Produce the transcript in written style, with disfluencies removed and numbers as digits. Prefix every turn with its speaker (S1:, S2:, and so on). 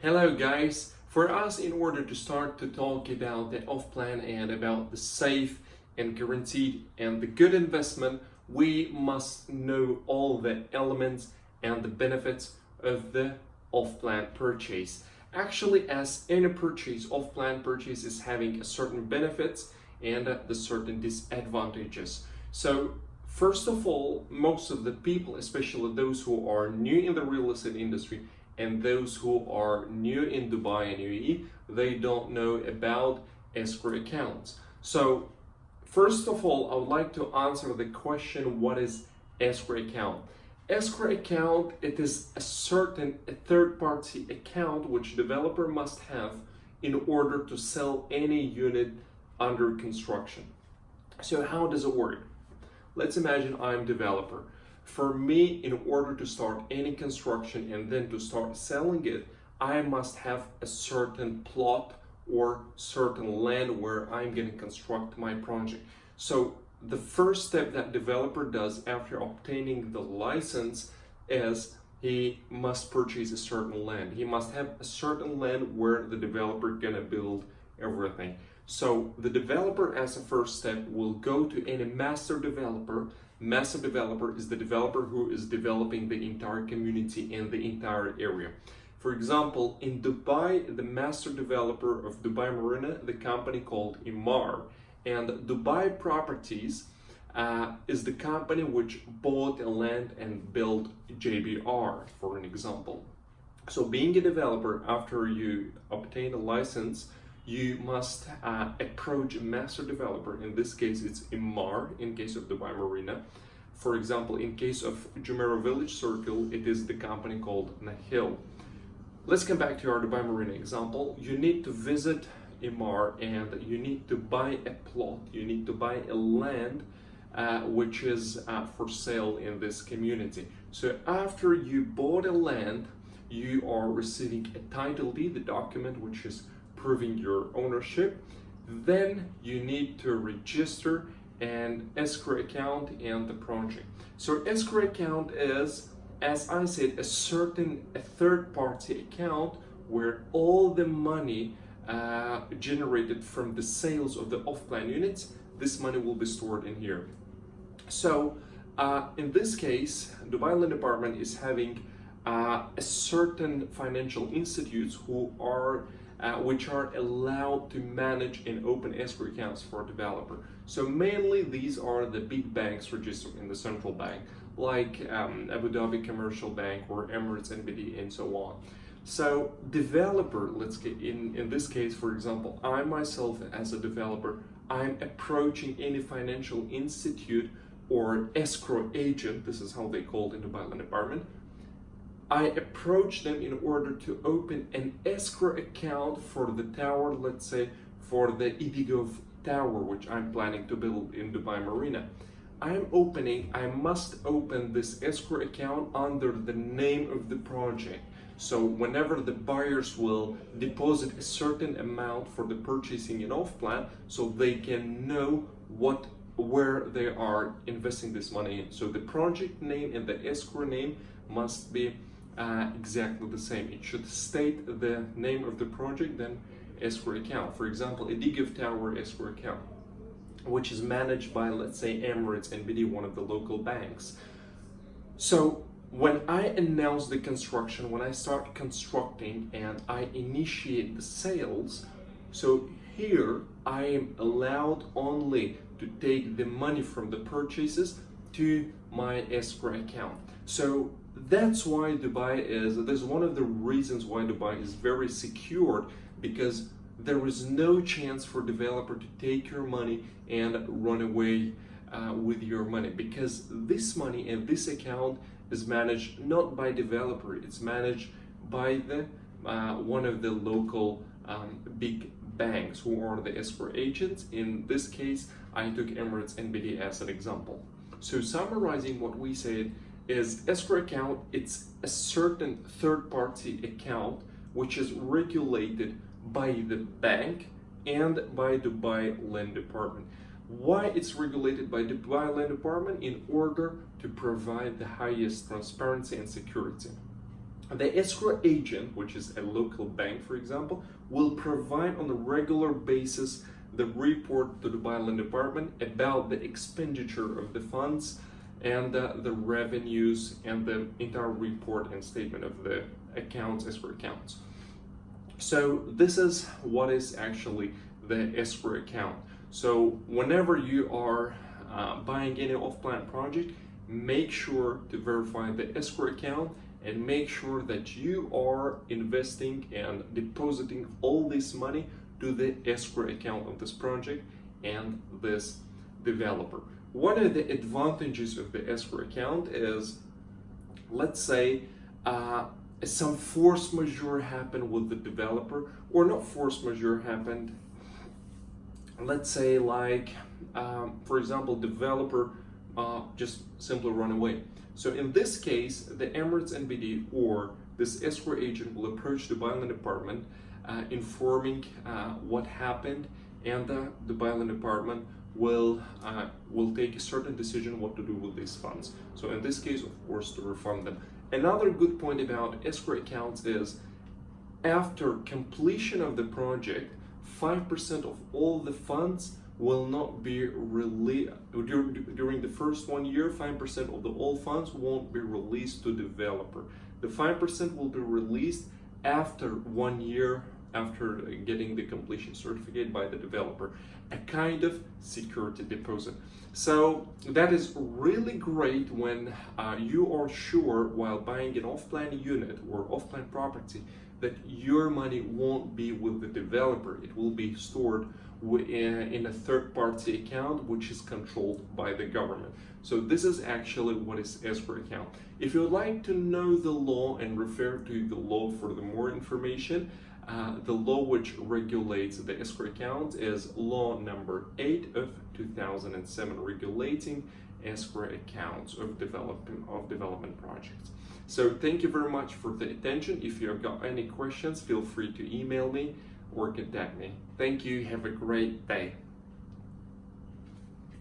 S1: Hello guys, for us in order to start to talk about the off-plan and about the safe and guaranteed and the good investment, we must know all the elements and the benefits of the off-plan purchase. Actually, as any purchase, off-plan purchase is having a certain benefits and the certain disadvantages. So first of all, most of the people, especially those who are new in the real estate industry, and those who are new in Dubai and UAE, they don't know about escrow accounts. So first of all, I would like to answer the question, what is escrow account? Escrow account, it is a certain third-party account which developer must have in order to sell any unit under construction. So how does it work? Let's imagine I'm a developer. For me, in order to start any construction and then to start selling it, I must have a certain plot or certain land where I'm going to construct my project. So the first step that developer does after obtaining the license is he must purchase a certain land. He must have a certain land where the developer gonna build everything. So the developer, as a first step, will go to any master developer. Master developer is the developer who is developing the entire community and the entire area. For example, in Dubai, the master developer of Dubai Marina, the company called Emaar, and Dubai Properties is the company which bought a land and built JBR, for an example. So being a developer, after you obtain a license, you must approach a master developer. In this case, it's Emaar in case of Dubai Marina. For example, in case of Jumeirah Village Circle, it is the company called Nahil. Let's come back to our Dubai Marina example. You need to visit Emaar and you need to buy a plot. You need to buy a land which is for sale in this community. So after you bought a land, you are receiving a title deed, the document which is proving your ownership. Then you need to register an escrow account and the project. So escrow account is, as I said, a third-party account where all the money generated from the sales of the off-plan units, this money will be stored in here. So in this case, Dubai Land Department is having a certain financial institutes who are which are allowed to manage and open escrow accounts for a developer. So mainly these are the big banks registered in the central bank, like Abu Dhabi Commercial Bank or Emirates NBD and so on. So developer, let's get in this case, for example, I myself as a developer, I'm approaching any financial institute or escrow agent, this is how they call it in the Dubai Land Department. I approach them in order to open an escrow account for the tower, let's say for the Idigov tower, which I'm planning to build in Dubai Marina. I must open this escrow account under the name of the project. So whenever the buyers will deposit a certain amount for the purchasing an off-plan, so they can know where they are investing this money in. So the project name and the escrow name must be exactly the same. It should state the name of the project, then escrow account. For example, Idigov Tower escrow account, which is managed by, let's say, Emirates NBD, one of the local banks. So when I announce the construction, when I start constructing and I initiate the sales, so here I am allowed only to take the money from the purchases to my escrow account. So that's why that's one of the reasons why Dubai is very secured, because there is no chance for developer to take your money and run away with your money, because this money and this account is managed not by developer, it's managed by the one of the local big banks who are the escrow agents. In this case, I took Emirates NBD as an example. So summarizing what we said is escrow account, it's a certain third-party account which is regulated by the bank and by Dubai Land Department. Why it's regulated by Dubai Land Department? In order to provide the highest transparency and security. The escrow agent, which is a local bank, for example, will provide on a regular basis the report to the Byline Department about the expenditure of the funds and the revenues and the entire report and statement of the accounts, escrow accounts. So this is what is actually the escrow account. So whenever you are buying any off-plan project, make sure to verify the escrow account and make sure that you are investing and depositing all this money to the escrow account of this project and this developer. One of the advantages of the escrow account is, let's say some force majeure happened with the developer, or not force majeure happened, let's say like for example, developer just simply run away. So in this case, the Emirates NBD or this escrow agent will approach the Byline Department informing what happened, and the Byline Department will take a certain decision what to do with these funds. So in this case, of course, to refund them. Another good point about escrow accounts is after completion of the project, 5% of all the funds will not be released during the first 1 year. 5% of the all funds won't be released to developer. The 5% will be released after 1 year after getting the completion certificate by the developer, a kind of security deposit. So that is really great when you are sure while buying an off-plan unit or off-plan property that your money won't be with the developer. It will be stored in a third-party account which is controlled by the government. So this is actually what is escrow account. If you would like to know the law and refer to the law for the more information, the law which regulates the escrow account is law number 8 of 2007, regulating escrow accounts of development projects. So thank you very much for the attention. If you have got any questions, feel free to email me or contact me. Thank you. Have a great day.